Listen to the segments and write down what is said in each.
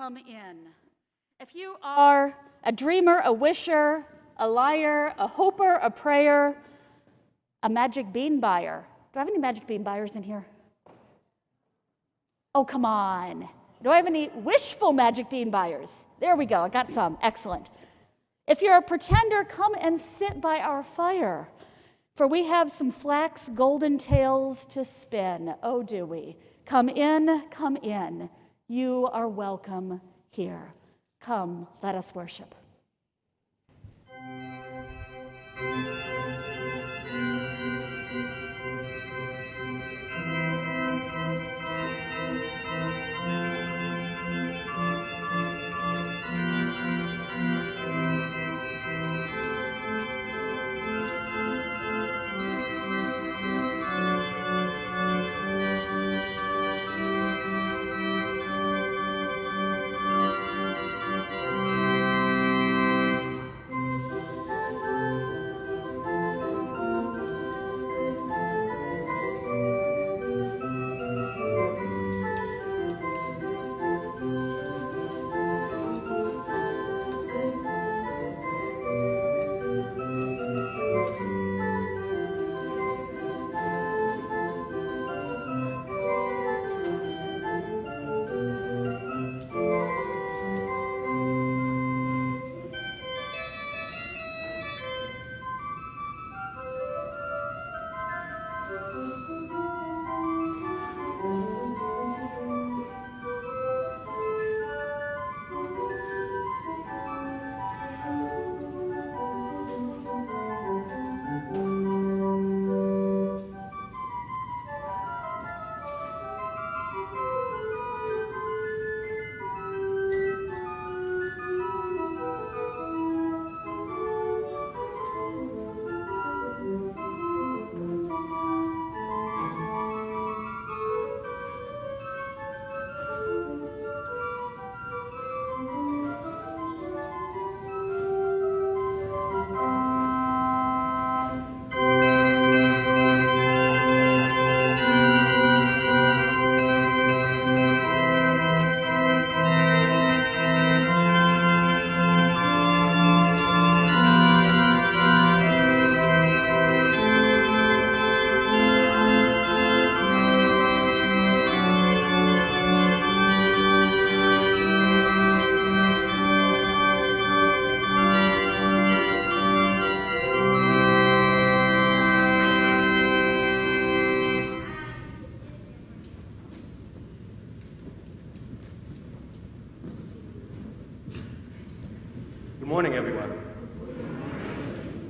come in. If you are a dreamer, a wisher, a liar, a hoper, a prayer, a magic bean buyer. Do I have any magic bean buyers in here? Oh, come on. Do I have any wishful magic bean buyers? There we go. I got some. Excellent. If you're a pretender, come and sit by our fire, for we have some flax golden tales to spin. Oh, do we? Come in, come in. You are welcome here. Come, let us worship. Good morning, everyone,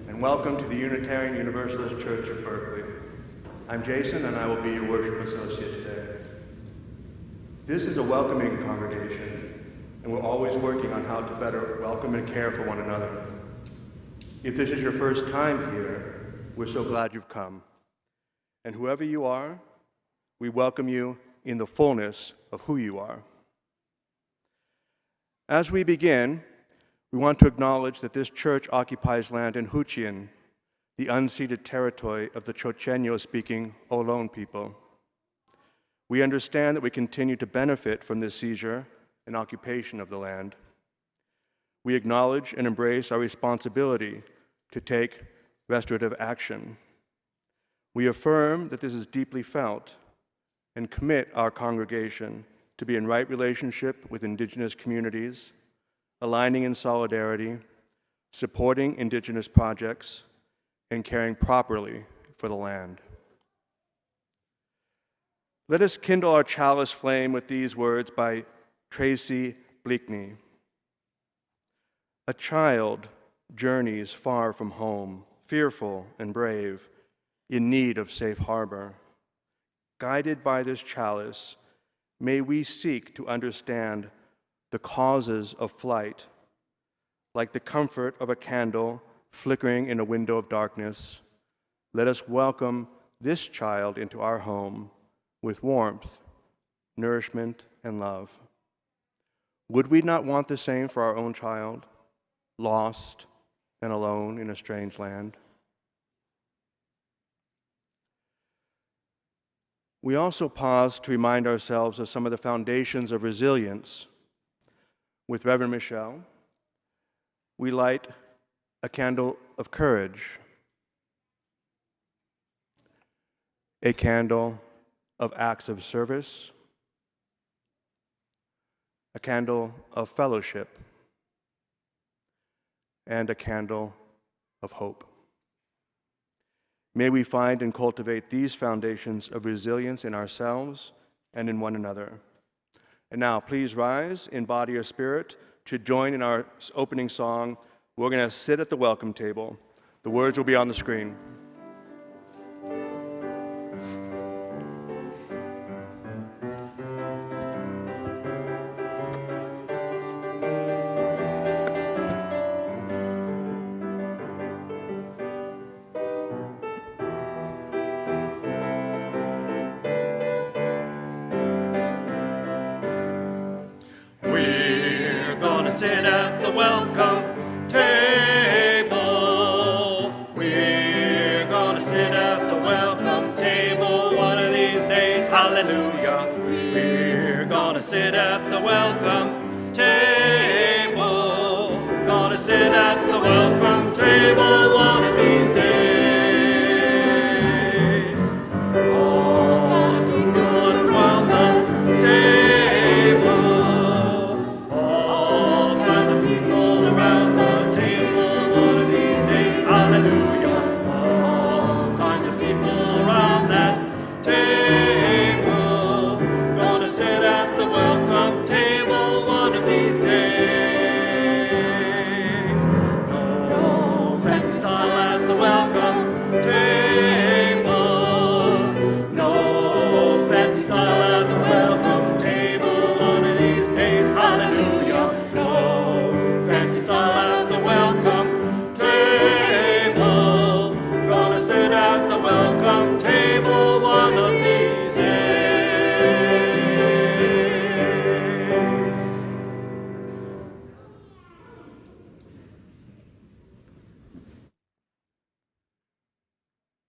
and welcome to the Unitarian Universalist Church of Berkeley. I'm Jason, and I will be your worship associate today. This is a welcoming congregation, and we're always working on how to better welcome and care for one another. If this is your first time here, we're so glad you've come. And whoever you are, we welcome you in the fullness of who you are. As we begin, we want to acknowledge that this church occupies land in Huichin, the unceded territory of the Chochenyo-speaking Olón people. We understand that we continue to benefit from this seizure and occupation of the land. We acknowledge and embrace our responsibility to take restorative action. We affirm that this is deeply felt and commit our congregation to be in right relationship with Indigenous communities, aligning in solidarity, supporting Indigenous projects, and caring properly for the land. Let us kindle our chalice flame with these words by Tracy Bleakney. A child journeys far from home, fearful and brave, in need of safe harbor. Guided by this chalice, may we seek to understand the causes of flight, like the comfort of a candle flickering in a window of darkness. Let us welcome this child into our home with warmth, nourishment, and love. Would we not want the same for our own child, lost and alone in a strange land? We also pause to remind ourselves of some of the foundations of resilience with Reverend Michelle, we light a candle of courage, a candle of acts of service, a candle of fellowship, and a candle of hope. May we find and cultivate these foundations of resilience in ourselves and in one another. And now, please rise in body or spirit to join in our opening song. We're going to sit at the welcome table. The words will be on the screen. Sit at the welcome table. We're gonna sit at the welcome table one of these days. Hallelujah. We're gonna sit at the welcome table. Gonna sit at the welcome table one of these days. All the good around the table.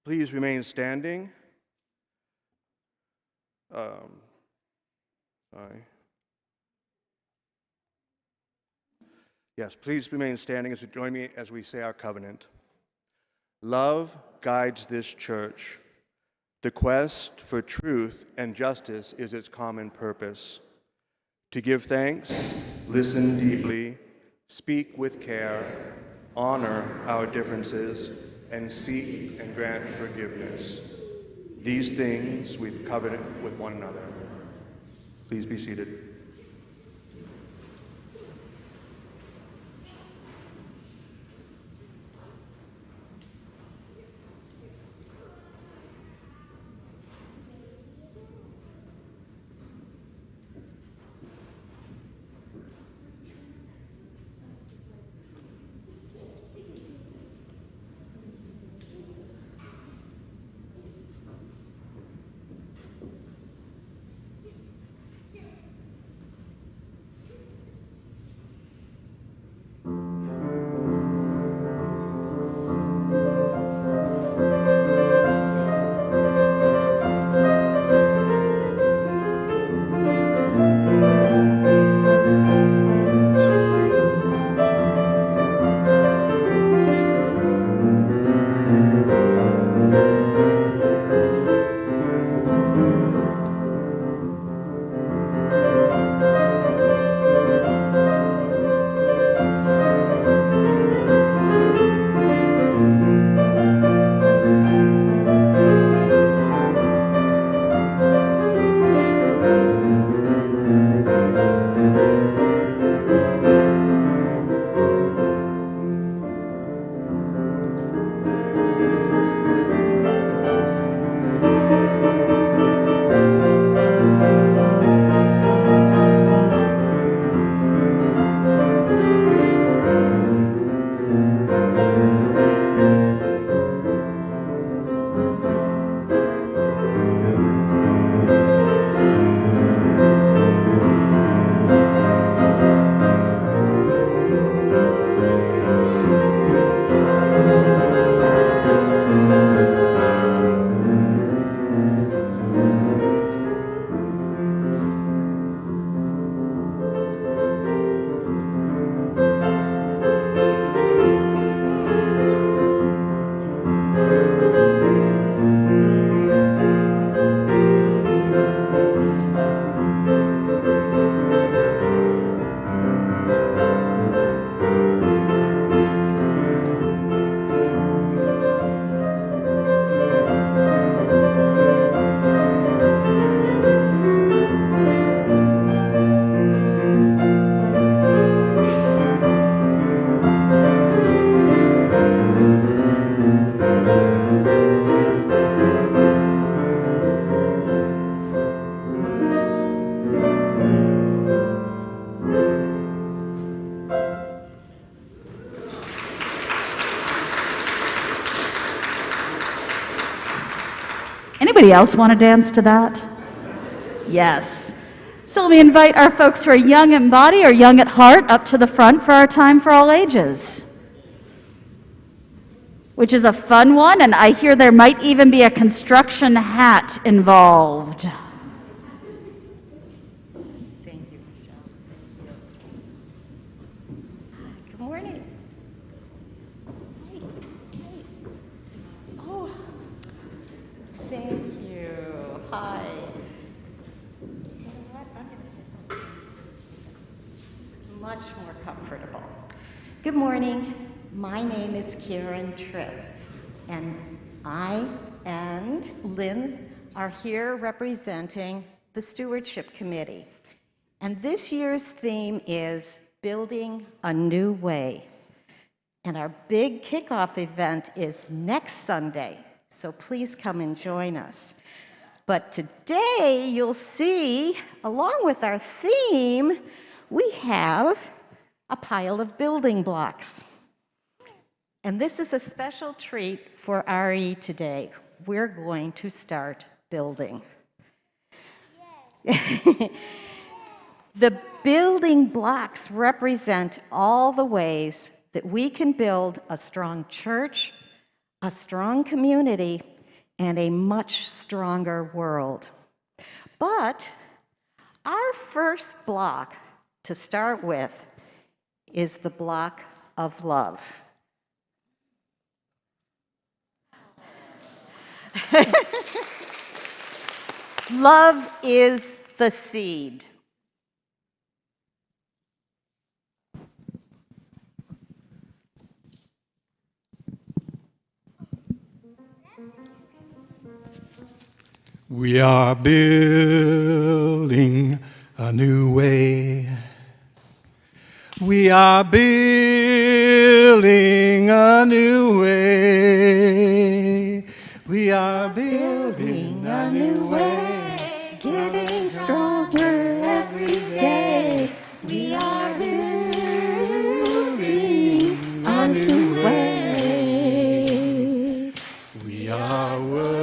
Please remain standing. Yes, please remain standing as you join me as we say our covenant. Love guides this church. The quest for truth and justice is its common purpose. To give thanks, listen deeply, speak with care, honor our differences, and seek and grant forgiveness. These things we covenant with one another. Please be seated. Anybody else want to dance to that? Yes. So let me invite our folks who are young in body or young at heart up to the front for our time for all ages, which is a fun one, and I hear there might even be a construction hat involved. Thank you, Michelle. Good morning. Oh, thank you. Hi. You know what? I'm going to sit much more comfortable. Good morning. My name is Karen Tripp, and I and Lynn are here representing the Stewardship Committee. And this year's theme is Building a New Way. And our big kickoff event is next Sunday, so please come and join us. But today you'll see, along with our theme, we have a pile of building blocks. And this is a special treat for RE today. We're going to start building. The building blocks represent all the ways that we can build a strong church, a strong community, and a much stronger world. But our first block to start with is the block of love. Love is the seed. We are building a new way. We are building a new way. We are building a new way. Getting stronger every day. We are building a new way. We are working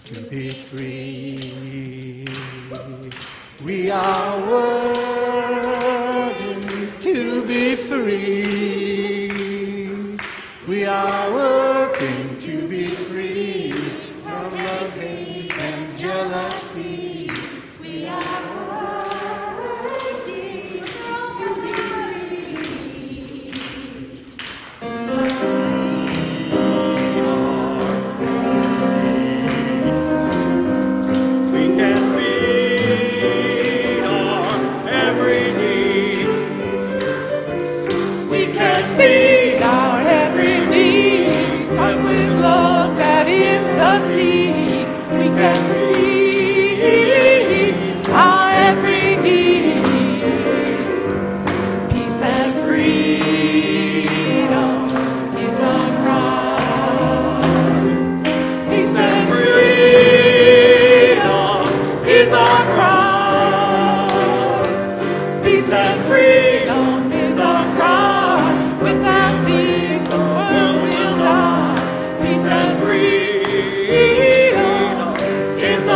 to be free. We are working to be free. We are working to be free from love, hate, and jealousy. We are working to be We can feed our every need. We can feed our every need. But with love that is the seed, we can feed our every need. Peace and freedom is our cry. Peace and Freedom is our cry. peace and freedom is our cry. Without these, the world will die. Peace and freedom is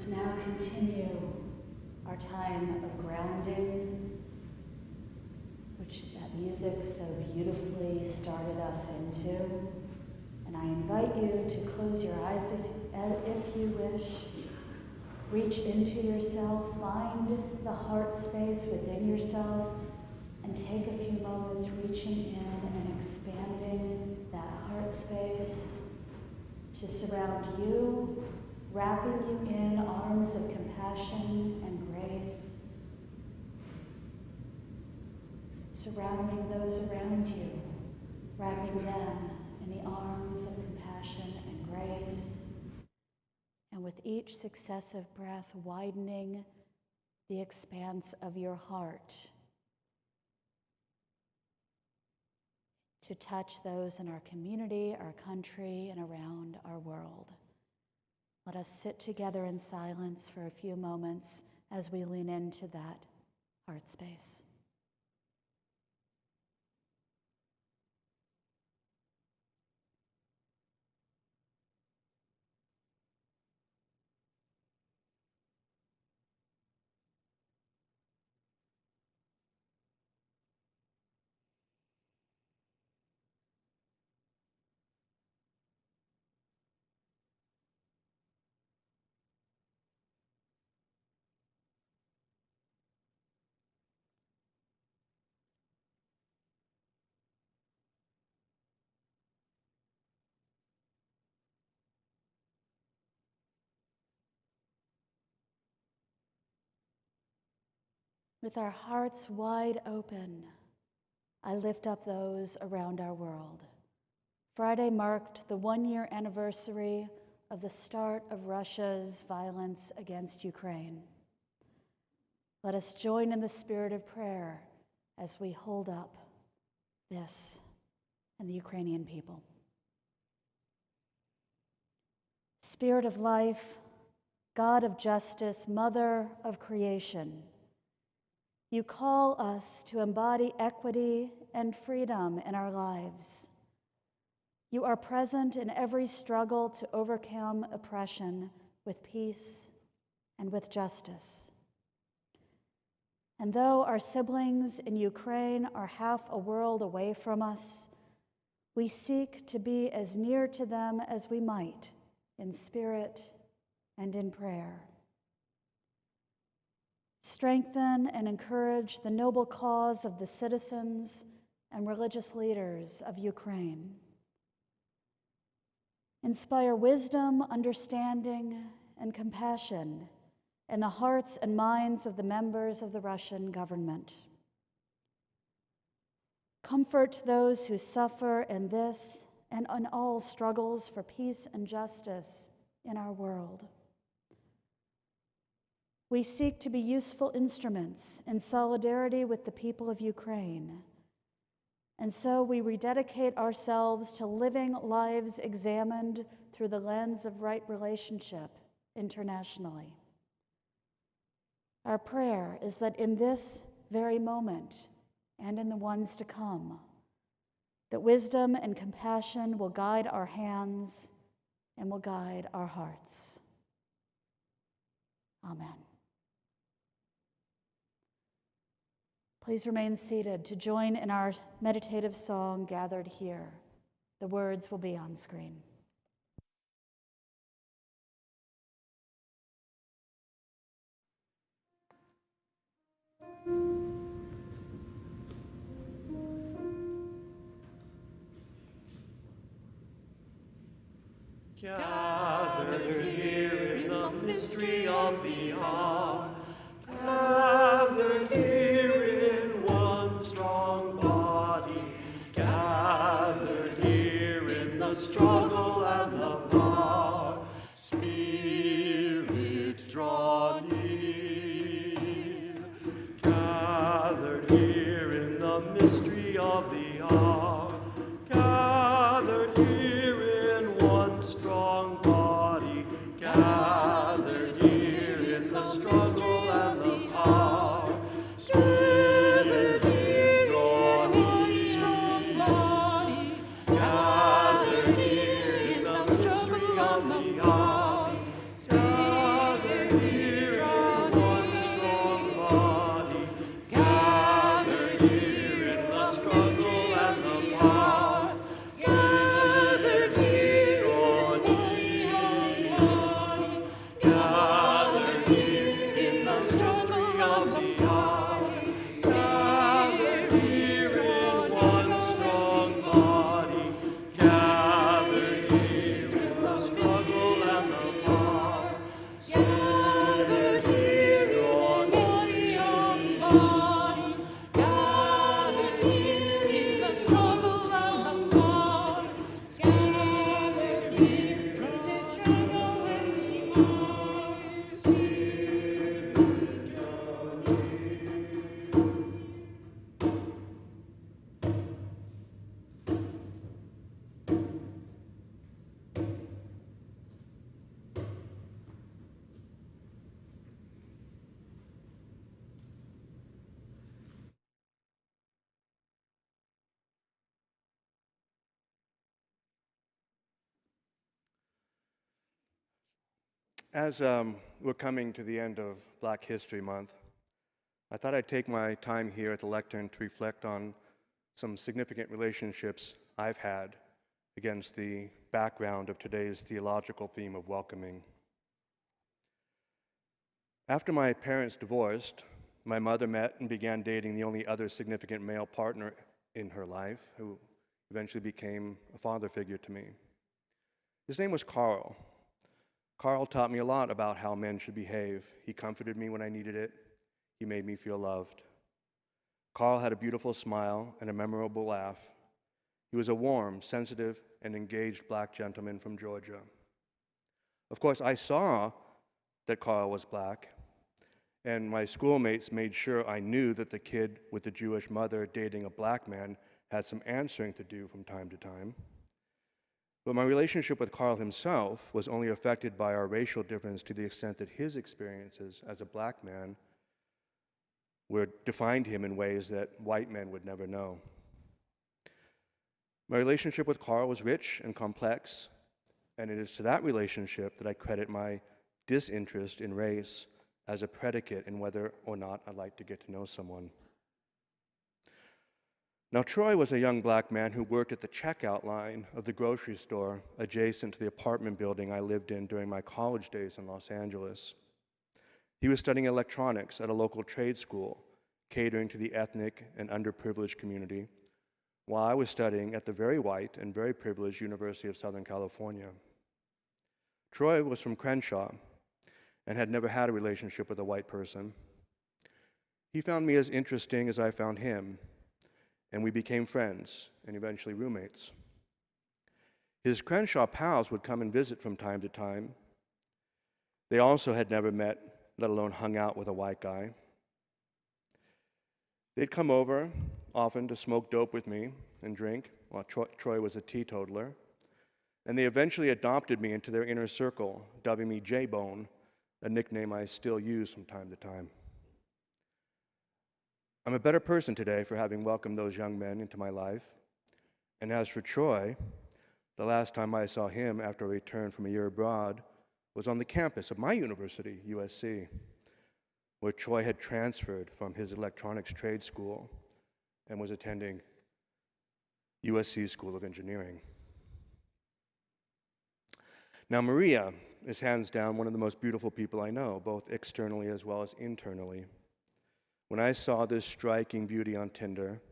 Let's now continue our time of grounding, which that music so beautifully started us into. And I invite you to close your eyes if you wish. Reach into yourself, find the heart space within yourself, and take a few moments reaching in and expanding that heart space to surround you, wrapping you in arms of compassion and grace, surrounding those around you, wrapping them in the arms of compassion and grace, and with each successive breath, widening the expanse of your heart to touch those in our community, our country, and around our world. Let us sit together in silence for a few moments as we lean into that heart space. With our hearts wide open, I lift up those around our world. Friday marked the 1-year anniversary of the start of Russia's violence against Ukraine. Let us join in the spirit of prayer as we hold up this and the Ukrainian people. Spirit of life, God of justice, Mother of creation, you call us to embody equity and freedom in our lives. You are present in every struggle to overcome oppression with peace and with justice. And though our siblings in Ukraine are half a world away from us, we seek to be as near to them as we might in spirit and in prayer. Strengthen and encourage the noble cause of the citizens and religious leaders of Ukraine. Inspire wisdom, understanding, and compassion in the hearts and minds of the members of the Russian government. Comfort those who suffer in this and in all struggles for peace and justice in our world. We seek to be useful instruments in solidarity with the people of Ukraine. And so we rededicate ourselves to living lives examined through the lens of right relationship internationally. Our prayer is that in this very moment and in the ones to come, that wisdom and compassion will guide our hands and will guide our hearts. Amen. Please remain seated to join in our meditative song, Gathered Here. The words will be on screen. Gathered here in the mystery of the hour, gathered here in one strong body, gathered here in the struggle and the power. Spirit, draw near. Gathered here in the mystery of the hour, gathered here in one strong body, gathered here in the struggle and the power. Spirit, draw near. Gathered here in the mystery of the hour, gathered here in the struggle and the power. Gathered here, drawn near. Gathered here in the mystery of the hour. Gathered here in one strong body. Gathered here in the struggle and the power. Gathered here in one strong body. Gathered here in the struggle and the power. Gathered here in the struggle and the power. As we're coming to the end of Black History Month, I thought I'd take my time here at the lectern to reflect on some significant relationships I've had against the background of today's theological theme of welcoming. After my parents divorced, my mother met and began dating the only other significant male partner in her life, who eventually became a father figure to me. His name was Carl. Carl taught me a lot about how men should behave. He comforted me when I needed it. He made me feel loved. Carl had a beautiful smile and a memorable laugh. He was a warm, sensitive, and engaged black gentleman from Georgia. Of course, I saw that Carl was black, and my schoolmates made sure I knew that the kid with the Jewish mother dating a black man had some answering to do from time to time. But my relationship with Carl himself was only affected by our racial difference to the extent that his experiences as a black man defined him in ways that white men would never know. My relationship with Carl was rich and complex, and it is to that relationship that I credit my disinterest in race as a predicate in whether or not I'd like to get to know someone. Now, Troy was a young black man who worked at the checkout line of the grocery store adjacent to the apartment building I lived in during my college days in Los Angeles. He was studying electronics at a local trade school, catering to the ethnic and underprivileged community, while I was studying at the very white and very privileged University of Southern California. Troy was from Crenshaw and had never had a relationship with a white person. He found me as interesting as I found him, and we became friends and eventually roommates. His Crenshaw pals would come and visit from time to time. They also had never met, let alone hung out with a white guy. They'd come over often to smoke dope with me and drink, while Troy was a teetotaler, and they eventually adopted me into their inner circle, dubbing me J-Bone, a nickname I still use from time to time. I'm a better person today for having welcomed those young men into my life. And as for Troy, the last time I saw him after a return from a year abroad was on the campus of my university, USC, where Troy had transferred from his electronics trade school and was attending USC's School of Engineering. Now, Maria is hands down one of the most beautiful people I know, both externally as well as internally. When I saw this striking beauty on Tinder,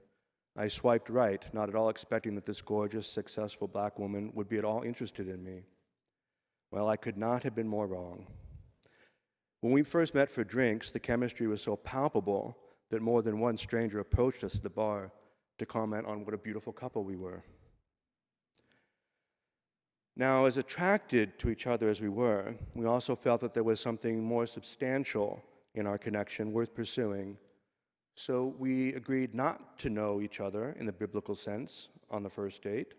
I swiped right, not at all expecting that this gorgeous, successful black woman would be at all interested in me. Well, I could not have been more wrong. When we first met for drinks, the chemistry was so palpable that more than one stranger approached us at the bar to comment on what a beautiful couple we were. Now, as attracted to each other as we were, we also felt that there was something more substantial in our connection worth pursuing. So we agreed not to know each other in the biblical sense on the first date.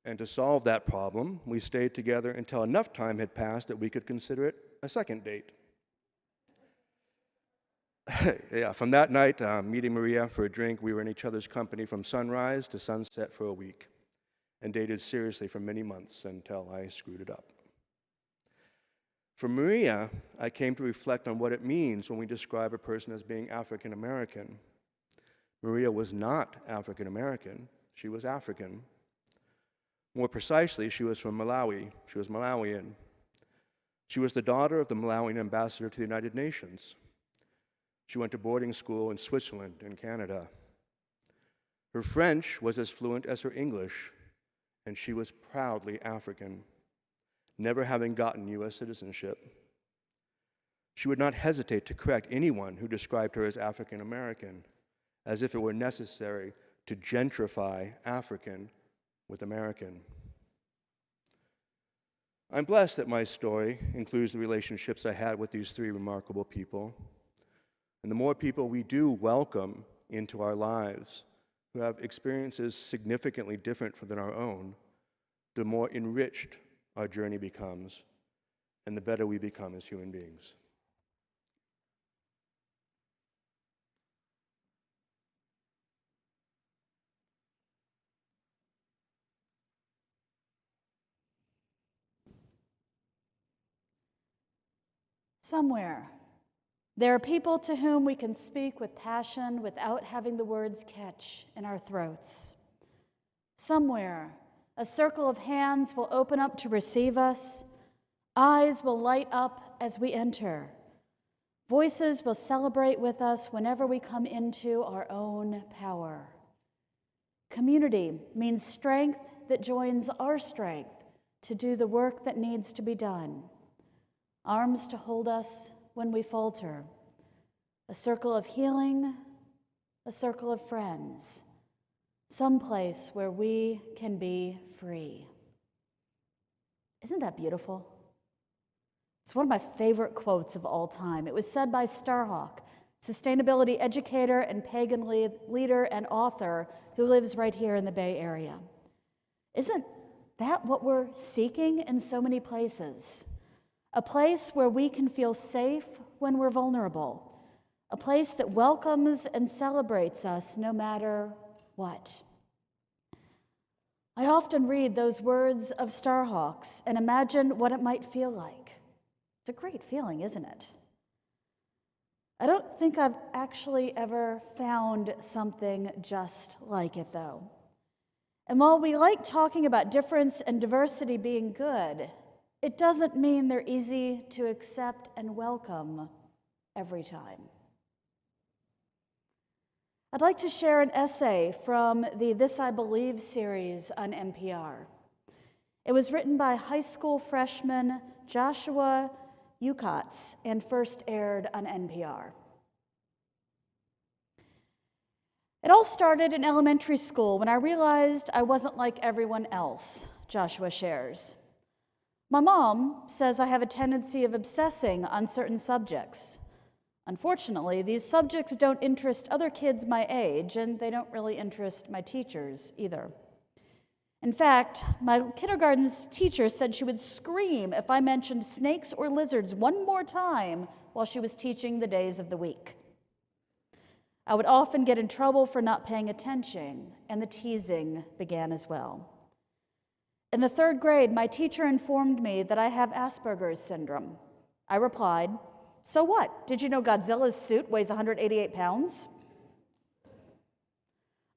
And to solve that problem, we stayed together until enough time had passed that we could consider it a second date. Yeah, from that night, meeting Maria for a drink, we were in each other's company from sunrise to sunset for a week, and dated seriously for many months until I screwed it up. For Maria, I came to reflect on what it means when we describe a person as being African American. Maria was not African American, she was African. More precisely, she was from Malawi. She was Malawian. She was the daughter of the Malawian ambassador to the United Nations. She went to boarding school in Switzerland and Canada. Her French was as fluent as her English, and she was proudly African, never having gotten U.S. citizenship. She would not hesitate to correct anyone who described her as African American, as if it were necessary to gentrify African with American. I'm blessed that my story includes the relationships I had with these three remarkable people. And the more people we do welcome into our lives who have experiences significantly different than our own, the more enriched our journey becomes, and the better we become as human beings. Somewhere, there are people to whom we can speak with passion without having the words catch in our throats. Somewhere, a circle of hands will open up to receive us. Eyes will light up as we enter. Voices will celebrate with us whenever we come into our own power. Community means strength that joins our strength to do the work that needs to be done. Arms to hold us when we falter. A circle of healing, a circle of friends. Someplace where we can be free. Isn't that beautiful? It's one of my favorite quotes of all time. It was said by Starhawk, sustainability educator and pagan leader and author who lives right here in the Bay Area. Isn't that what we're seeking in so many places? A place where we can feel safe when we're vulnerable. A place that welcomes and celebrates us no matter what. I often read those words of Starhawk's and imagine what it might feel like. It's a great feeling, isn't it? I don't think I've actually ever found something just like it, though. And while we like talking about difference and diversity being good, it doesn't mean they're easy to accept and welcome every time. I'd like to share an essay from the This I Believe series on NPR. It was written by high school freshman Joshua Ukotz and first aired on NPR. It all started in elementary school when I realized I wasn't like everyone else, Joshua shares. My mom says I have a tendency of obsessing on certain subjects. Unfortunately, these subjects don't interest other kids my age, and they don't really interest my teachers either. In fact, my kindergarten's teacher said she would scream if I mentioned snakes or lizards one more time while she was teaching the days of the week. I would often get in trouble for not paying attention, and the teasing began as well. In the third grade, my teacher informed me that I have Asperger's syndrome. I replied, "So what? Did you know Godzilla's suit weighs 188 pounds?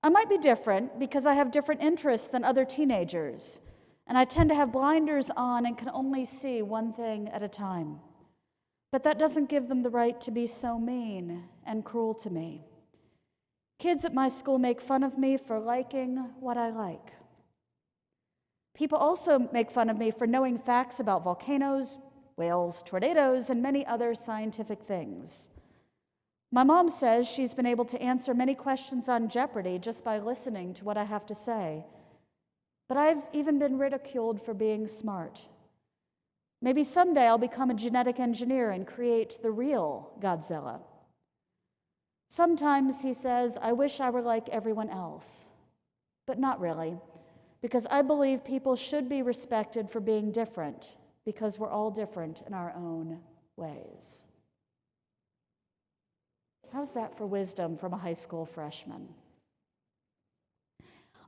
I might be different because I have different interests than other teenagers, and I tend to have blinders on and can only see one thing at a time. But that doesn't give them the right to be so mean and cruel to me. Kids at my school make fun of me for liking what I like. People also make fun of me for knowing facts about volcanoes, whales, tornadoes, and many other scientific things. My mom says she's been able to answer many questions on Jeopardy just by listening to what I have to say. But I've even been ridiculed for being smart. Maybe someday I'll become a genetic engineer and create the real Godzilla. Sometimes," he says, "I wish I were like everyone else. But not really. Because I believe people should be respected for being different, because we're all different in our own ways." How's that for wisdom from a high school freshman?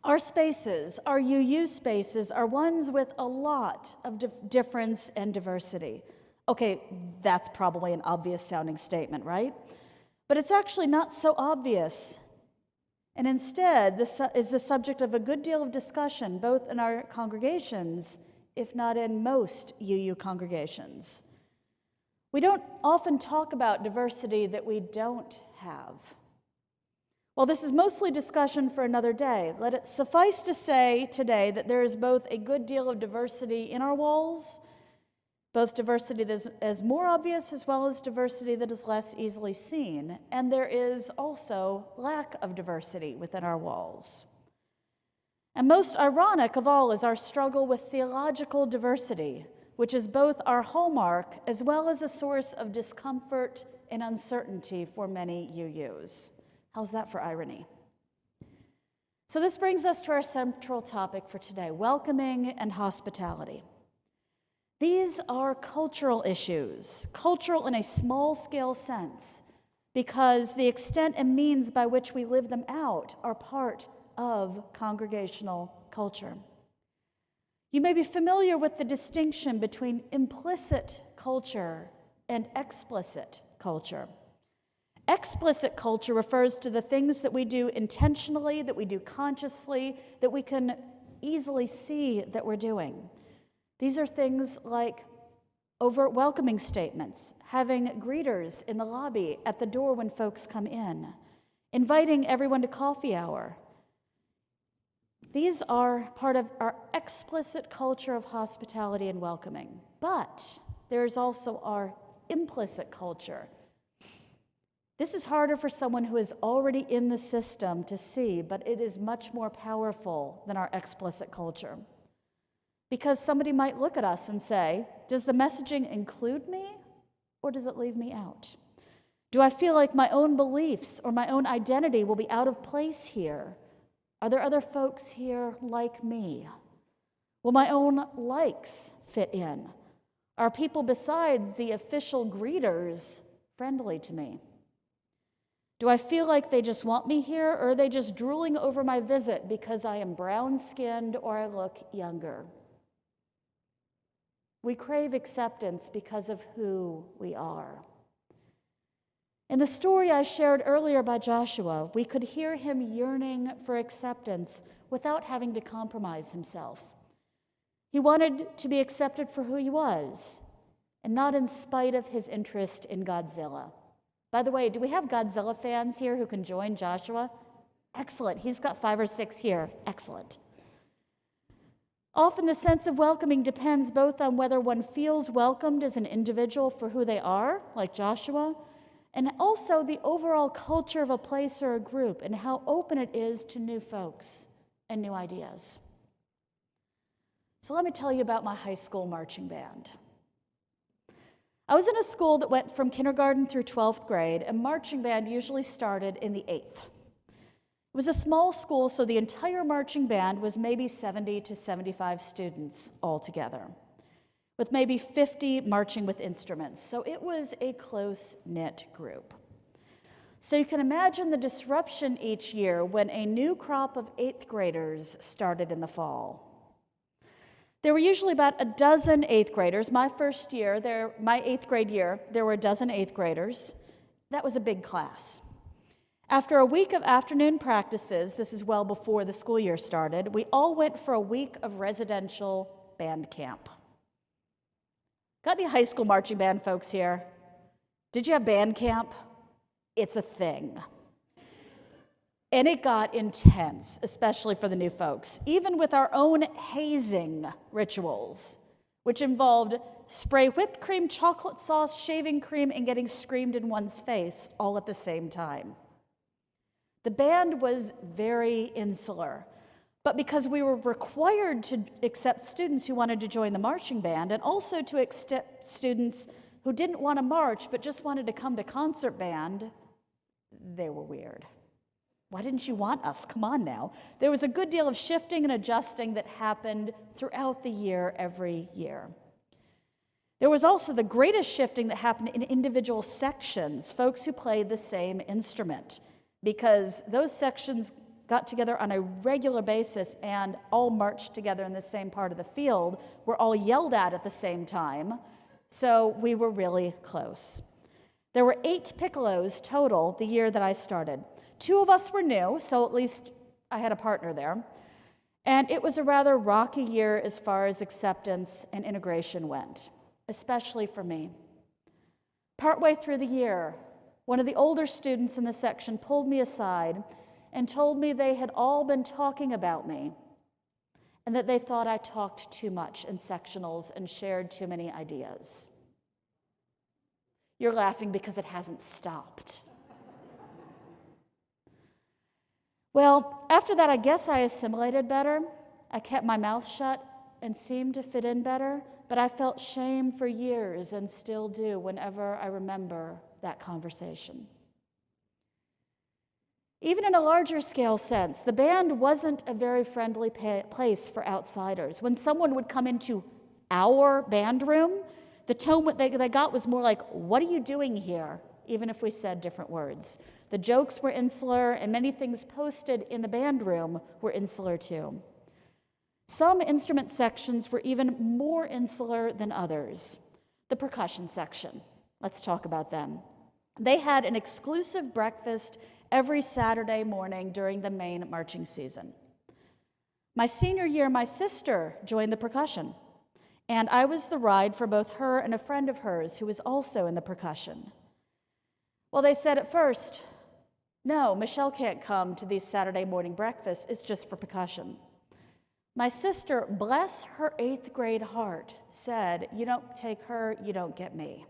Our spaces, our UU spaces, are ones with a lot of difference and diversity. Okay, that's probably an obvious sounding statement, right? But it's actually not so obvious And instead, this is the subject of a good deal of discussion, both in our congregations, if not in most UU congregations. We don't often talk about diversity that we don't have. Well, this is mostly discussion for another day. Let it suffice to say today that there is both a good deal of diversity in our walls, both diversity that is more obvious as well as diversity that is less easily seen, and there is also lack of diversity within our walls. And most ironic of all is our struggle with theological diversity, which is both our hallmark as well as a source of discomfort and uncertainty for many UUs. How's that for irony? So this brings us to our central topic for today, welcoming and hospitality. These are cultural issues, cultural in a small-scale sense, because the extent and means by which we live them out are part of congregational culture. You may be familiar with the distinction between implicit culture and explicit culture. Explicit culture refers to the things that we do intentionally, that we do consciously, that we can easily see that we're doing. These are things like overt welcoming statements, having greeters in the lobby at the door when folks come in, inviting everyone to coffee hour. These are part of our explicit culture of hospitality and welcoming. But there is also our implicit culture. This is harder for someone who is already in the system to see, but it is much more powerful than our explicit culture. Because somebody might look at us and say, does the messaging include me or does it leave me out? Do I feel like my own beliefs or my own identity will be out of place here? Are there other folks here like me? Will my own likes fit in? Are people besides the official greeters friendly to me? Do I feel like they just want me here, or are they just drooling over my visit because I am brown-skinned or I look younger? We crave acceptance because of who we are. In the story I shared earlier by Joshua, we could hear him yearning for acceptance without having to compromise himself. He wanted to be accepted for who he was, and not in spite of his interest in Godzilla. By the way, do we have Godzilla fans here who can join Joshua? Excellent. He's got 5 or 6 here. Excellent. Often the sense of welcoming depends both on whether one feels welcomed as an individual for who they are, like Joshua, and also the overall culture of a place or a group and how open it is to new folks and new ideas. So let me tell you about my high school marching band. I was in a school that went from kindergarten through 12th grade, and marching band usually started in the 8th. It was a small school, so the entire marching band was maybe 70 to 75 students altogether, with maybe 50 marching with instruments. So it was a close-knit group. So you can imagine the disruption each year when a new crop of 8th graders started in the fall. There were usually about a dozen 8th graders. My 8th grade year, there were a dozen 8th graders. That was a big class. After a week of afternoon practices, this is well before the school year started, we all went for a week of residential band camp. Got any high school marching band folks here? Did you have band camp? It's a thing. And it got intense, especially for the new folks, even with our own hazing rituals, which involved spray whipped cream, chocolate sauce, shaving cream, and getting screamed in one's face all at the same time. The band was very insular, but because we were required to accept students who wanted to join the marching band and also to accept students who didn't want to march but just wanted to come to concert band, they were weird. Why didn't you want us? Come on now. There was a good deal of shifting and adjusting that happened throughout the year, every year. There was also the greatest shifting that happened in individual sections, folks who played the same instrument, because those sections got together on a regular basis and all marched together in the same part of the field, were all yelled at the same time, so we were really close. There were 8 piccolos total the year that I started. 2 of us were new, so at least I had a partner there. And it was a rather rocky year as far as acceptance and integration went, especially for me. Partway through the year, one of the older students in the section pulled me aside and told me they had all been talking about me and that they thought I talked too much in sectionals and shared too many ideas. You're laughing because it hasn't stopped. Well, after that, I guess I assimilated better. I kept my mouth shut and seemed to fit in better, but I felt shame for years and still do whenever I remember that conversation. Even in a larger scale sense, the band wasn't a very friendly place for outsiders. When someone would come into our band room, the tone they got was more like, "What are you doing here?" even if we said different words. The jokes were insular, and many things posted in the band room were insular too. Some instrument sections were even more insular than others. The percussion section, let's talk about them. They had an exclusive breakfast every Saturday morning during the main marching season. My senior year, my sister joined the percussion, and I was the ride for both her and a friend of hers who was also in the percussion. Well, they said at first, "No, Michelle can't come to these Saturday morning breakfasts, it's just for percussion." My sister, bless her 8th grade heart, said, "You don't take her, you don't get me."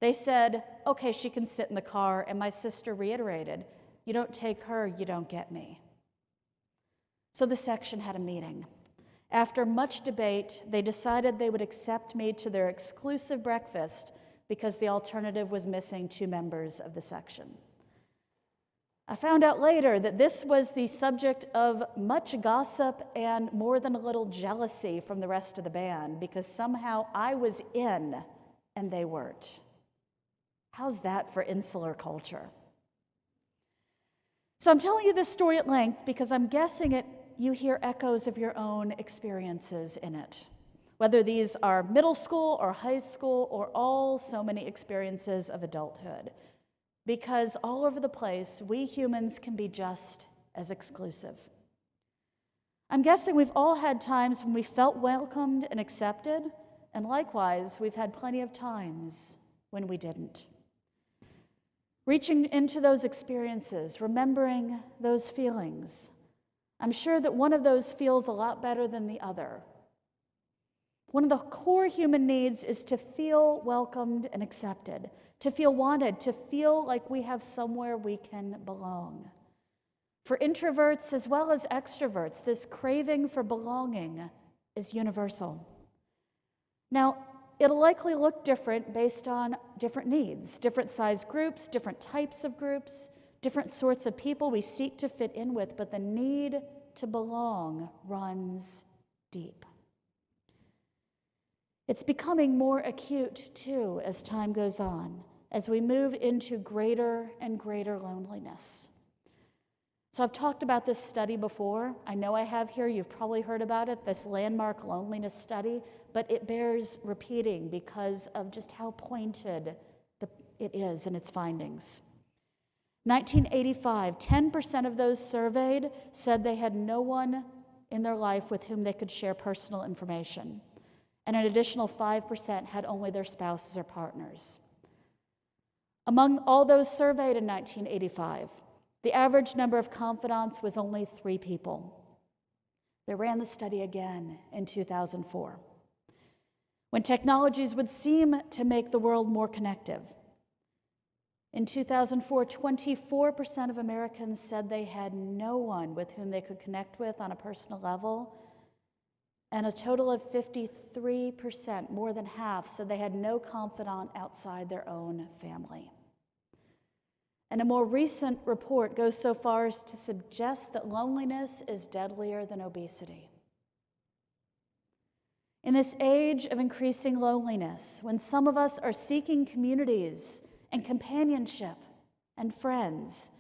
They said, "Okay, she can sit in the car," and my sister reiterated, "You don't take her, you don't get me." So the section had a meeting. After much debate, they decided they would accept me to their exclusive breakfast because the alternative was missing 2 members of the section. I found out later that this was the subject of much gossip and more than a little jealousy from the rest of the band because somehow I was in and they weren't. How's that for insular culture? So I'm telling you this story at length because I'm guessing you hear echoes of your own experiences in it, whether these are middle school or high school or all so many experiences of adulthood. Because all over the place, we humans can be just as exclusive. I'm guessing we've all had times when we felt welcomed and accepted, and likewise, we've had plenty of times when we didn't. Reaching into those experiences, remembering those feelings, I'm sure that one of those feels a lot better than the other. One of the core human needs is to feel welcomed and accepted, to feel wanted, to feel like we have somewhere we can belong. For introverts as well as extroverts, this craving for belonging is universal. Now, it'll likely look different based on different needs, different size groups, different types of groups, different sorts of people we seek to fit in with, but the need to belong runs deep. It's becoming more acute, too, as time goes on, as we move into greater and greater loneliness. So I've talked about this study before. I know I have here. You've probably heard about it, this landmark loneliness study, but it bears repeating because of just how pointed it is in its findings. 1985, 10% of those surveyed said they had no one in their life with whom they could share personal information. And an additional 5% had only their spouses or partners. Among all those surveyed in 1985, the average number of confidants was only 3 people. They ran the study again in 2004. When technologies would seem to make the world more connective. In 2004, 24% of Americans said they had no one with whom they could connect with on a personal level. And a total of 53%, more than half, said they had no confidant outside their own family. And a more recent report goes so far as to suggest that loneliness is deadlier than obesity. In this age of increasing loneliness, when some of us are seeking communities and companionship and friends,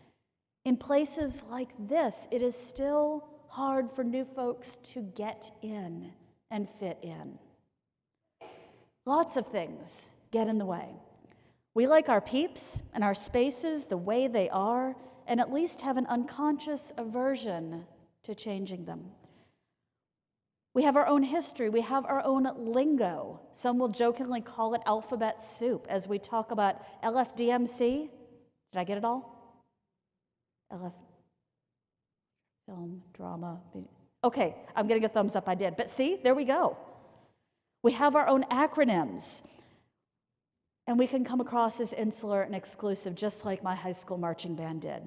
in places like this, it is still hard for new folks to get in and fit in. Lots of things get in the way. We like our peeps and our spaces the way they are, and at least have an unconscious aversion to changing them. We have our own history. We have our own lingo. Some will jokingly call it alphabet soup as we talk about LFDMC. Did I get it all? LF, film, drama. Okay, I'm getting a thumbs up, I did. But see, there we go. We have our own acronyms. And we can come across as insular and exclusive, just like my high school marching band did.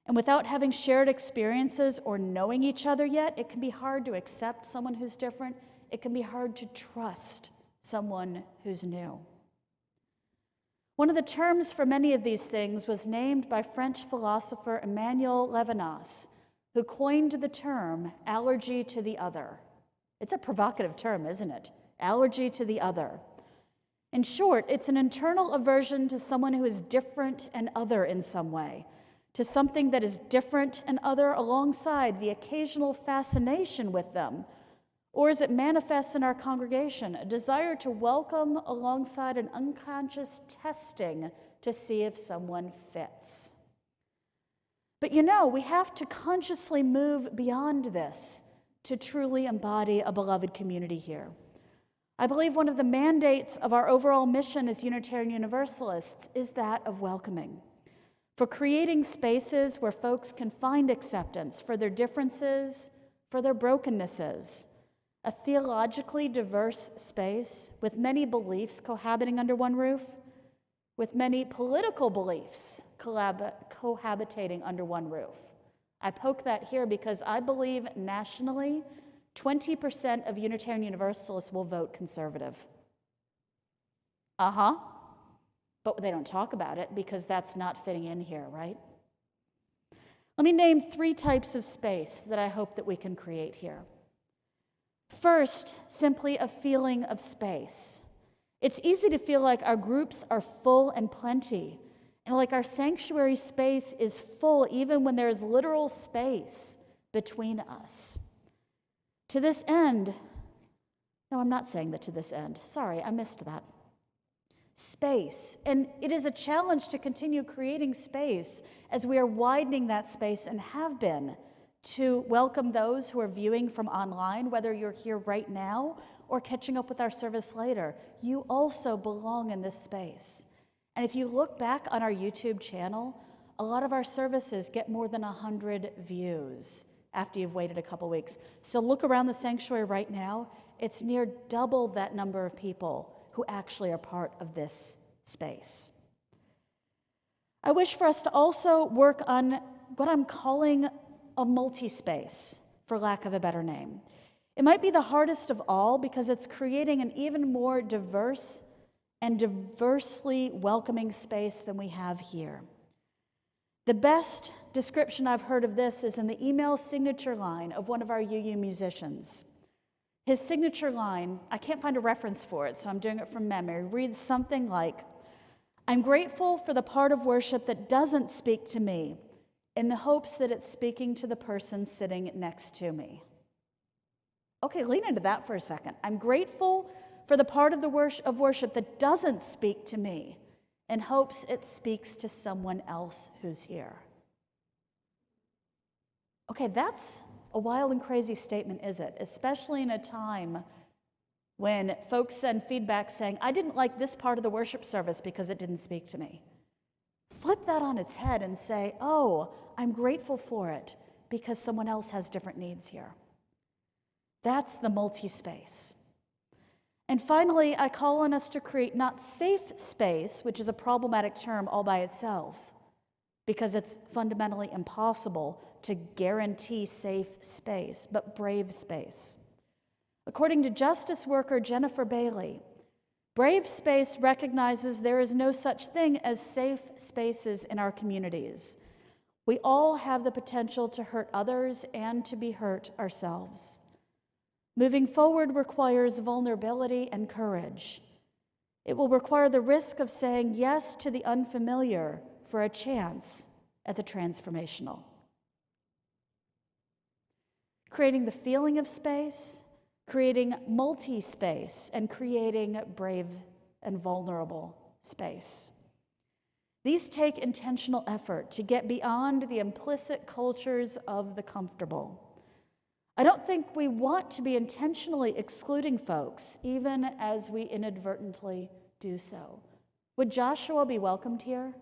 And without having shared experiences or knowing each other yet, it can be hard to accept someone who's different. It can be hard to trust someone who's new. One of the terms for many of these things was named by French philosopher Emmanuel Levinas, who coined the term allergy to the other. It's a provocative term, isn't it? Allergy to the other. In short, it's an internal aversion to someone who is different and other in some way, to something that is different and other alongside the occasional fascination with them, or as it manifests in our congregation, a desire to welcome alongside an unconscious testing to see if someone fits. But we have to consciously move beyond this to truly embody a beloved community here. I believe one of the mandates of our overall mission as Unitarian Universalists is that of welcoming, for creating spaces where folks can find acceptance for their differences, for their brokennesses, a theologically diverse space with many beliefs cohabiting under one roof, with many political beliefs cohabitating under one roof. I poke that here because I believe nationally 20% of Unitarian Universalists will vote conservative. But they don't talk about it because that's not fitting in here, right? Let me name 3 types of space that I hope that we can create here. First, simply a feeling of space. It's easy to feel like our groups are full and plenty, and like our sanctuary space is full even when there's literal space between us. To this end, no, I'm not saying that to this end. Sorry, I missed that. Space. And it is a challenge to continue creating space as we are widening that space and have been to welcome those who are viewing from online, whether you're here right now or catching up with our service later. You also belong in this space. And if you look back on our YouTube channel, a lot of our services get more than 100 views after you've waited a couple weeks. So look around the sanctuary right now. It's near double that number of people who actually are part of this space. I wish for us to also work on what I'm calling a multi-space, for lack of a better name. It might be the hardest of all because it's creating an even more diverse and diversely welcoming space than we have here. The best description I've heard of this is in the email signature line of one of our UU musicians. His signature line, I can't find a reference for it, so I'm doing it from memory, reads something like, "I'm grateful for the part of worship that doesn't speak to me, in the hopes that it's speaking to the person sitting next to me." Okay, lean into that for a second. I'm grateful for the part of worship that doesn't speak to me, in hopes it speaks to someone else who's here. Okay, that's a wild and crazy statement, is it? Especially in a time when folks send feedback saying, "I didn't like this part of the worship service because it didn't speak to me." Flip that on its head and say, "Oh, I'm grateful for it because someone else has different needs here." That's the multi-space. And finally, I call on us to create not safe space, which is a problematic term all by itself, because it's fundamentally impossible to guarantee safe space, but brave space. According to justice worker Jennifer Bailey, brave space recognizes there is no such thing as safe spaces in our communities. We all have the potential to hurt others and to be hurt ourselves. Moving forward requires vulnerability and courage. It will require the risk of saying yes to the unfamiliar for a chance at the transformational. Creating the feeling of space, creating multi-space, and creating brave and vulnerable space. These take intentional effort to get beyond the implicit cultures of the comfortable. I don't think we want to be intentionally excluding folks, even as we inadvertently do so. Would Joshua be welcomed here?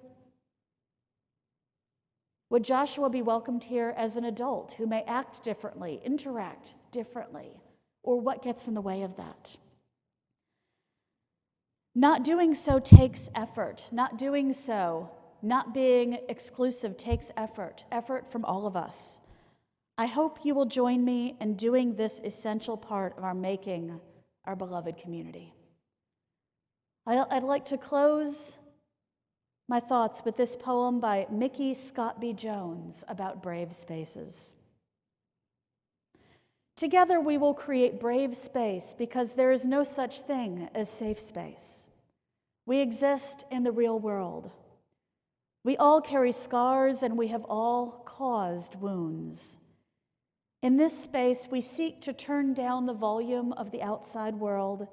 Would Joshua be welcomed here as an adult who may act differently, interact differently, or what gets in the way of that? Not doing so takes effort. Not doing so, not being exclusive, takes effort from all of us. I hope you will join me in doing this essential part of our making our beloved community. I'd like to close my thoughts with this poem by Mickey Scott B. Jones about brave spaces. Together we will create brave space because there is no such thing as safe space. We exist in the real world. We all carry scars and we have all caused wounds. In this space, we seek to turn down the volume of the outside world.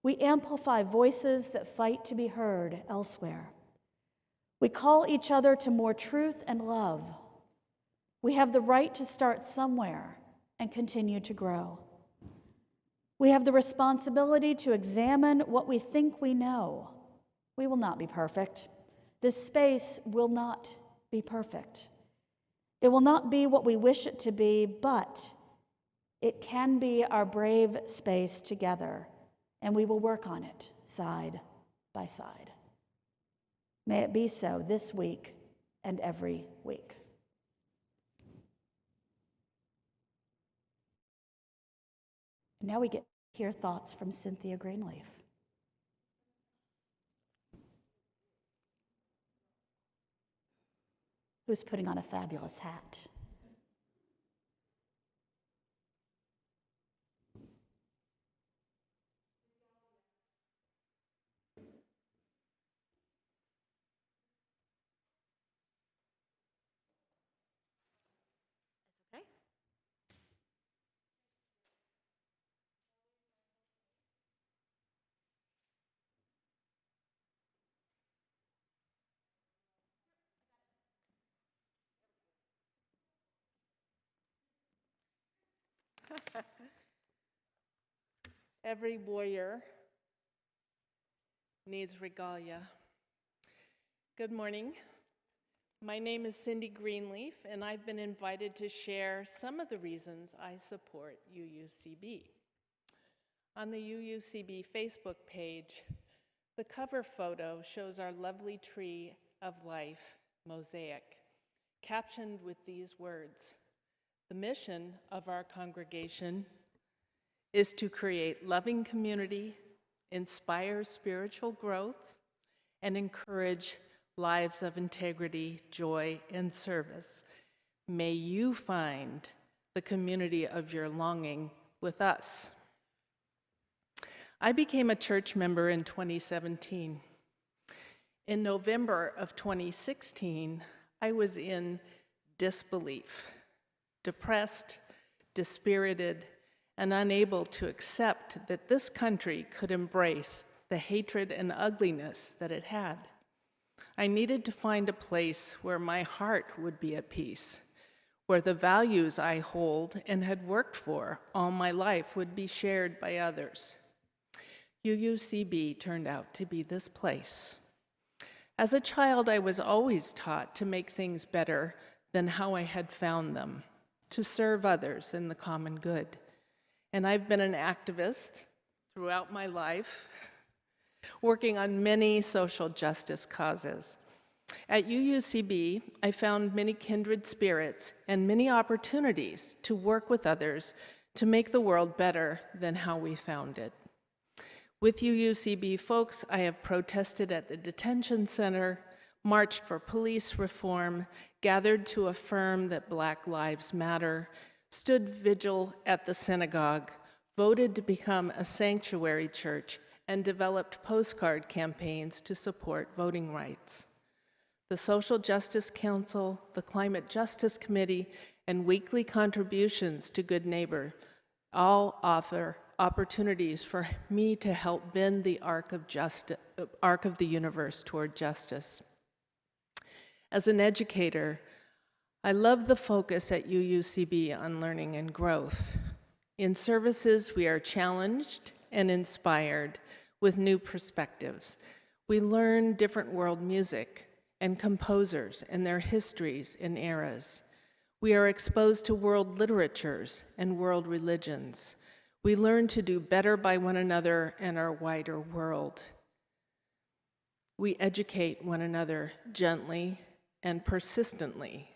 We amplify voices that fight to be heard elsewhere. We call each other to more truth and love. We have the right to start somewhere and continue to grow. We have the responsibility to examine what we think we know. We will not be perfect. This space will not be perfect. It will not be what we wish it to be, but it can be our brave space together, and we will work on it side by side. May it be so this week and every week. Now we get to hear thoughts from Cynthia Greenleaf. Who's putting on a fabulous hat. Okay. Every warrior needs regalia. Good morning. My name is Cindy Greenleaf, and I've been invited to share some of the reasons I support UUCB. On the UUCB Facebook page, the cover photo shows our lovely tree of life mosaic, captioned with these words: "The mission of our congregation is to create loving community, inspire spiritual growth, and encourage lives of integrity, joy, and service. May you find the community of your longing with us." I became a church member in 2017. In November of 2016, I was in disbelief, depressed, dispirited, and unable to accept that this country could embrace the hatred and ugliness that it had. I needed to find a place where my heart would be at peace, where the values I hold and had worked for all my life would be shared by others. UUCB turned out to be this place. As a child, I was always taught to make things better than how I had found them, to serve others in the common good. And I've been an activist throughout my life, working on many social justice causes. At UUCB, I found many kindred spirits and many opportunities to work with others to make the world better than how we found it. With UUCB folks, I have protested at the detention center, marched for police reform, gathered to affirm that Black Lives Matter, stood vigil at the synagogue, voted to become a sanctuary church, and developed postcard campaigns to support voting rights. The Social Justice Council, the Climate Justice Committee, and weekly contributions to Good Neighbor all offer opportunities for me to help bend the arc of the universe toward justice. As an educator, I love the focus at UUCB on learning and growth. In services, we are challenged and inspired with new perspectives. We learn different world music and composers and their histories and eras. We are exposed to world literatures and world religions. We learn to do better by one another and our wider world. We educate one another gently and persistently.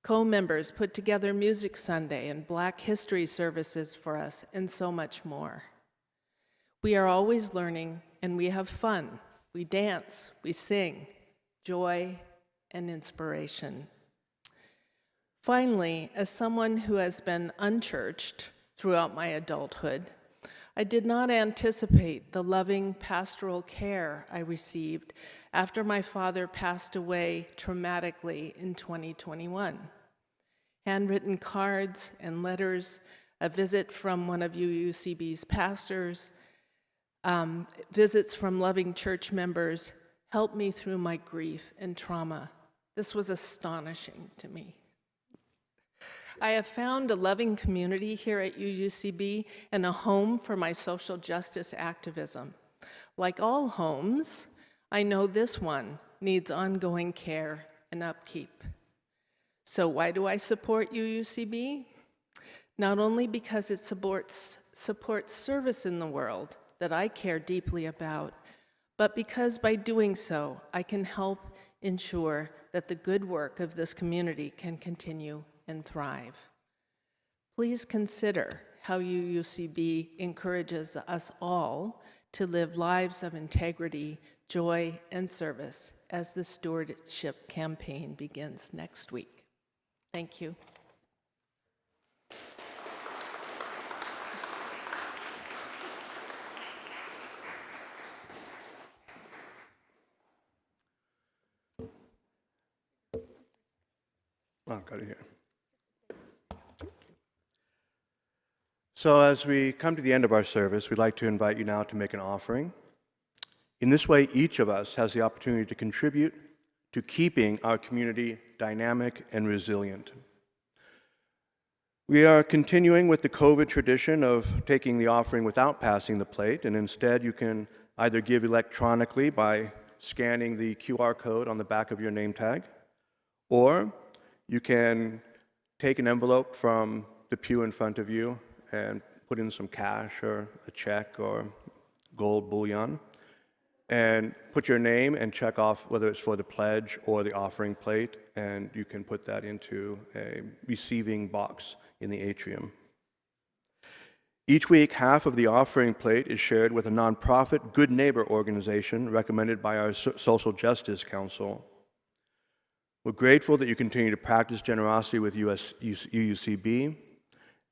Co-members put together Music Sunday and Black History services for us, and so much more. We are always learning, and we have fun. We dance, we sing, joy and inspiration. Finally, as someone who has been unchurched throughout my adulthood, I did not anticipate the loving pastoral care I received after my father passed away traumatically in 2021. Handwritten cards and letters, a visit from one of UUCB's pastors, visits from loving church members helped me through my grief and trauma. This was astonishing to me. I have found a loving community here at UUCB and a home for my social justice activism. Like all homes, I know this one needs ongoing care and upkeep. So why do I support UUCB? Not only because it supports service in the world that I care deeply about, but because by doing so, I can help ensure that the good work of this community can continue and thrive. Please consider how UUCB encourages us all to live lives of integrity, joy, and service as the stewardship campaign begins next week. Thank you. Oh, got it here. So as we come to the end of our service, we'd like to invite you now to make an offering. In this way, each of us has the opportunity to contribute to keeping our community dynamic and resilient. We are continuing with the COVID tradition of taking the offering without passing the plate, and instead you can either give electronically by scanning the QR code on the back of your name tag, or you can take an envelope from the pew in front of you and put in some cash or a check or gold bullion, and put your name and check off whether it's for the pledge or the offering plate, and you can put that into a receiving box in the atrium. Each week, half of the offering plate is shared with a nonprofit Good Neighbor organization recommended by our Social Justice Council. We're grateful that you continue to practice generosity with UUCB,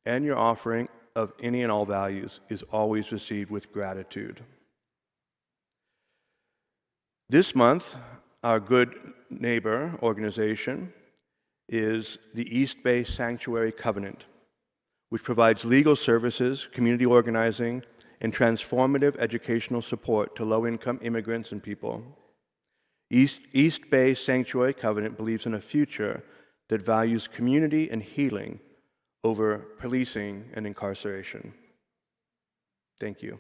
and your offering of any and all values is always received with gratitude. This month, our Good Neighbor organization is the East Bay Sanctuary Covenant, which provides legal services, community organizing, and transformative educational support to low-income immigrants and people. East Bay Sanctuary Covenant believes in a future that values community and healing over policing and incarceration. Thank you.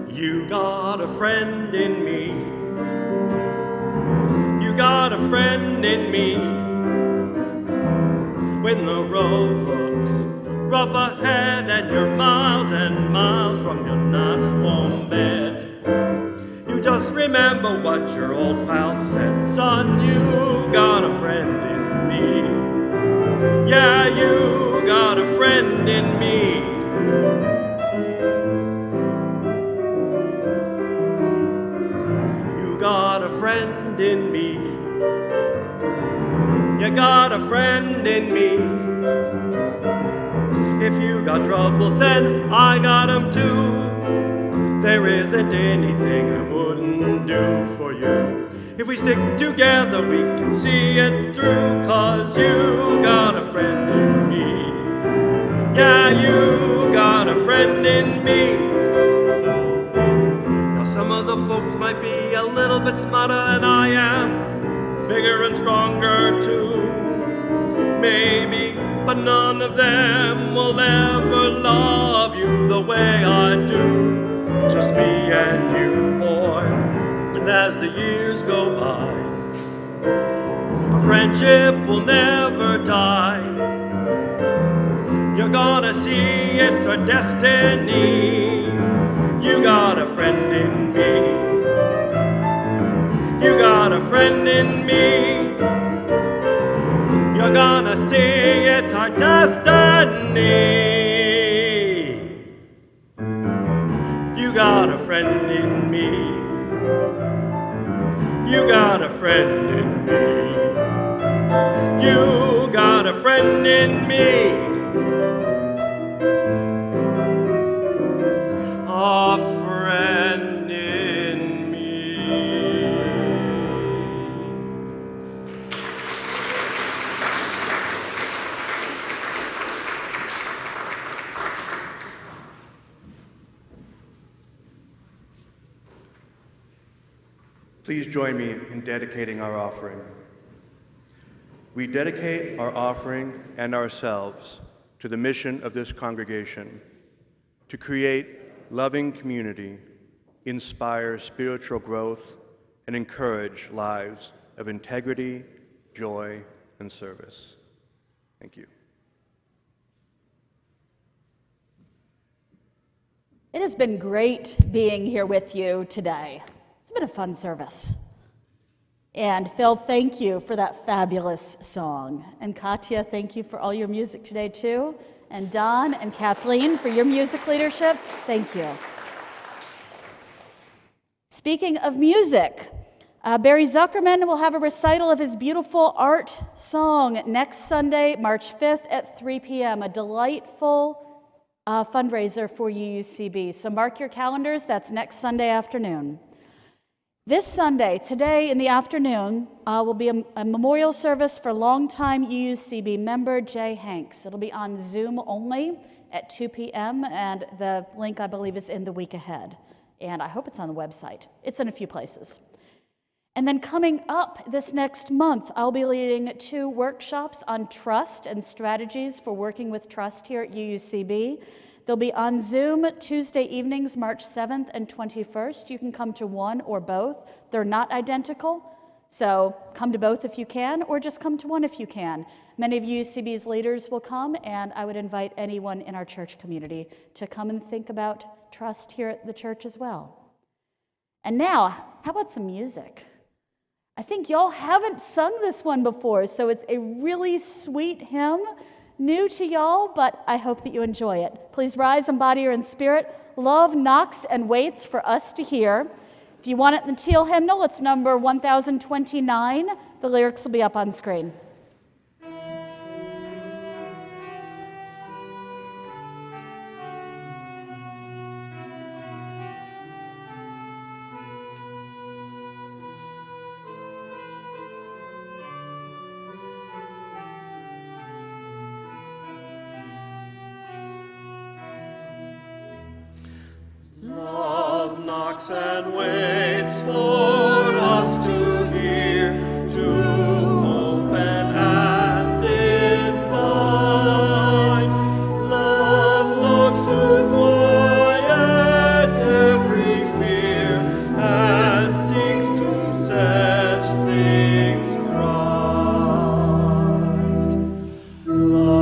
You got a friend in me. You got a friend in me. when the road looks rough ahead and you're miles and miles from your nice warm bed. You just remember what your old pal said, son, you've got a friend in me. Yeah, you got a friend in me. You got a friend in me. You got a friend in me. If you got troubles, then I got 'em too. There isn't anything I wouldn't do for you. If we stick together, we can see it through, 'cause you got a friend in me. Yeah, you got a friend in me. Now some of the folks might be a little bit smarter than I am, bigger and stronger too, maybe, but none of them will ever love you the way I do. Just me and you, boy. And as the years go by, our friendship will never die. You're gonna see it's our destiny. You got a friend in me. You got a friend in me. You're gonna see it's our destiny. You got a friend in me. You got a friend in me. You got a friend in me. A friend in me. Please join me in dedicating our offering. We dedicate our offering and ourselves to the mission of this congregation, to create loving community, inspire spiritual growth, and encourage lives of integrity, joy, and service. Thank you. It has been great being here with you today. It's been a fun service. And Phil, thank you for that fabulous song. And Katya, thank you for all your music today too. And Don and Kathleen for your music leadership. Thank you. Speaking of music, Barry Zuckerman will have a recital of his beautiful art song next Sunday, March 5th at 3 p.m., a delightful fundraiser for UUCB. So mark your calendars, that's next Sunday afternoon. This Sunday, today in the afternoon, will be a memorial service for longtime UUCB member Jay Hanks. It'll be on Zoom only at 2 p.m., and the link, I believe, is in the week ahead. And I hope it's on the website. It's in a few places. And then coming up this next month, I'll be leading 2 workshops on trust and strategies for working with trust here at UUCB. They'll be on Zoom Tuesday evenings, March 7th and 21st. You can come to one or both. They're not identical, so come to both if you can, or just come to one if you can. Many of UUCB's leaders will come, and I would invite anyone in our church community to come and think about trust here at the church as well. And now, how about some music? I think y'all haven't sung this one before, so it's a really sweet hymn. New to y'all, but I hope that you enjoy it. Please rise in body or in spirit. Love knocks and waits for us to hear. If you want it in the teal hymnal, it's number 1029. The lyrics will be up on screen. Love knocks and waits for us to hear, to open and invite. Love looks to quiet every fear and seeks to set things right. Love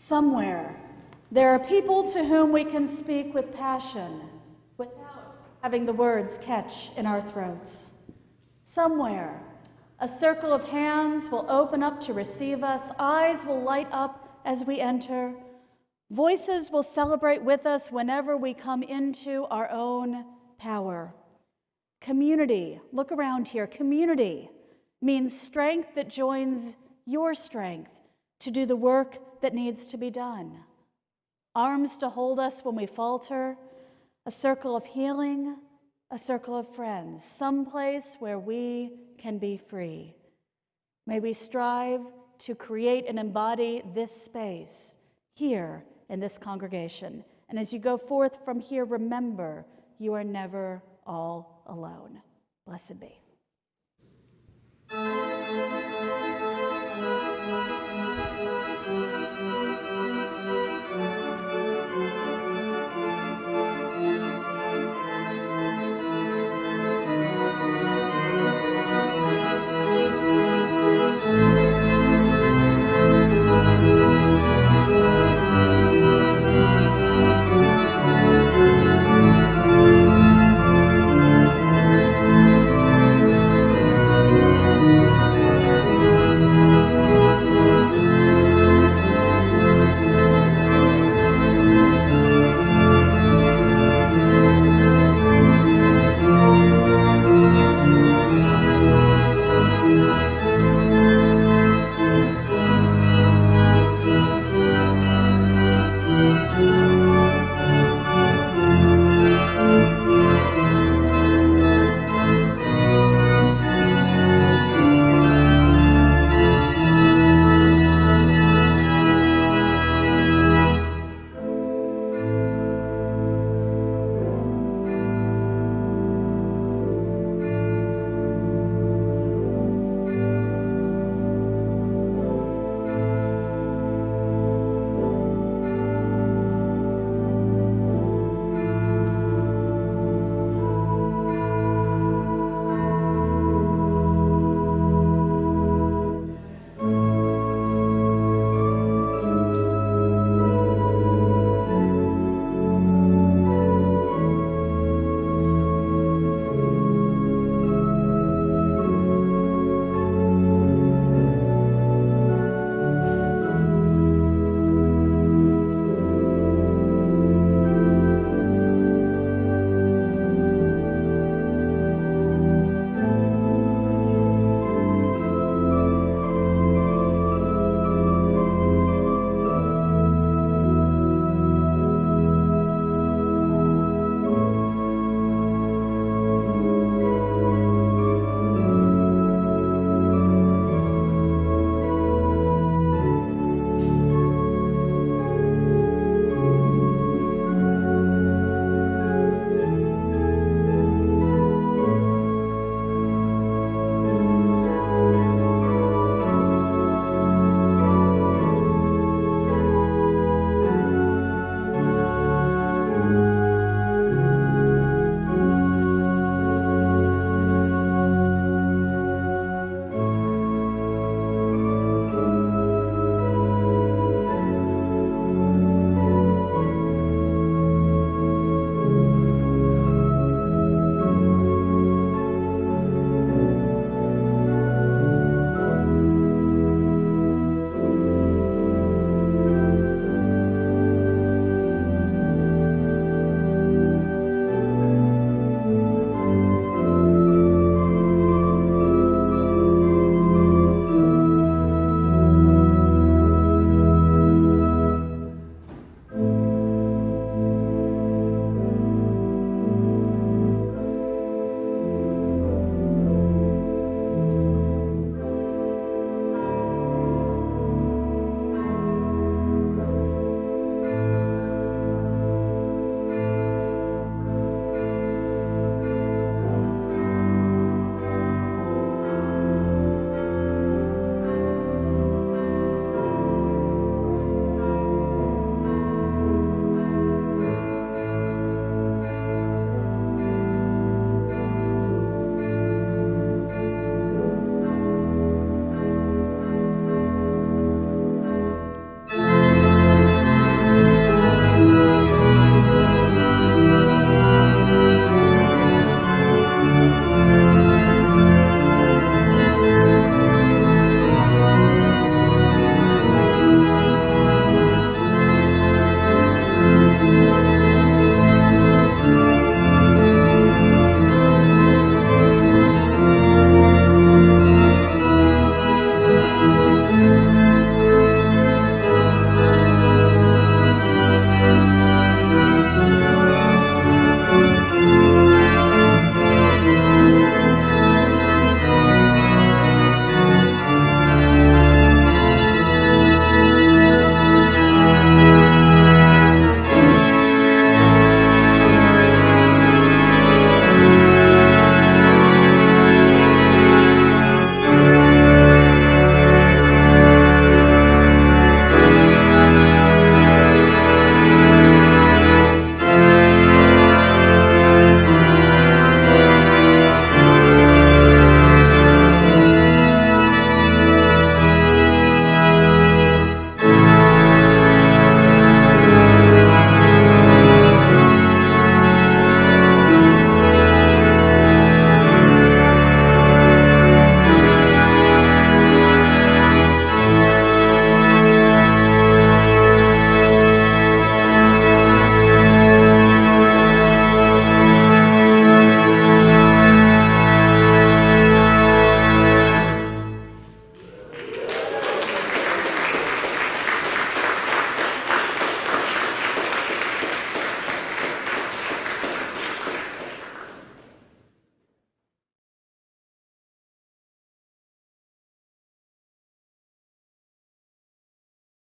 Somewhere, there are people to whom we can speak with passion without having the words catch in our throats. Somewhere, a circle of hands will open up to receive us, eyes will light up as we enter, voices will celebrate with us whenever we come into our own power. Community, look around here, community means strength that joins your strength to do the work that needs to be done. Arms to hold us when we falter, a circle of healing, a circle of friends, someplace where we can be free. May we strive to create and embody this space here in this congregation. And as you go forth from here, remember, you are never all alone. Blessed be.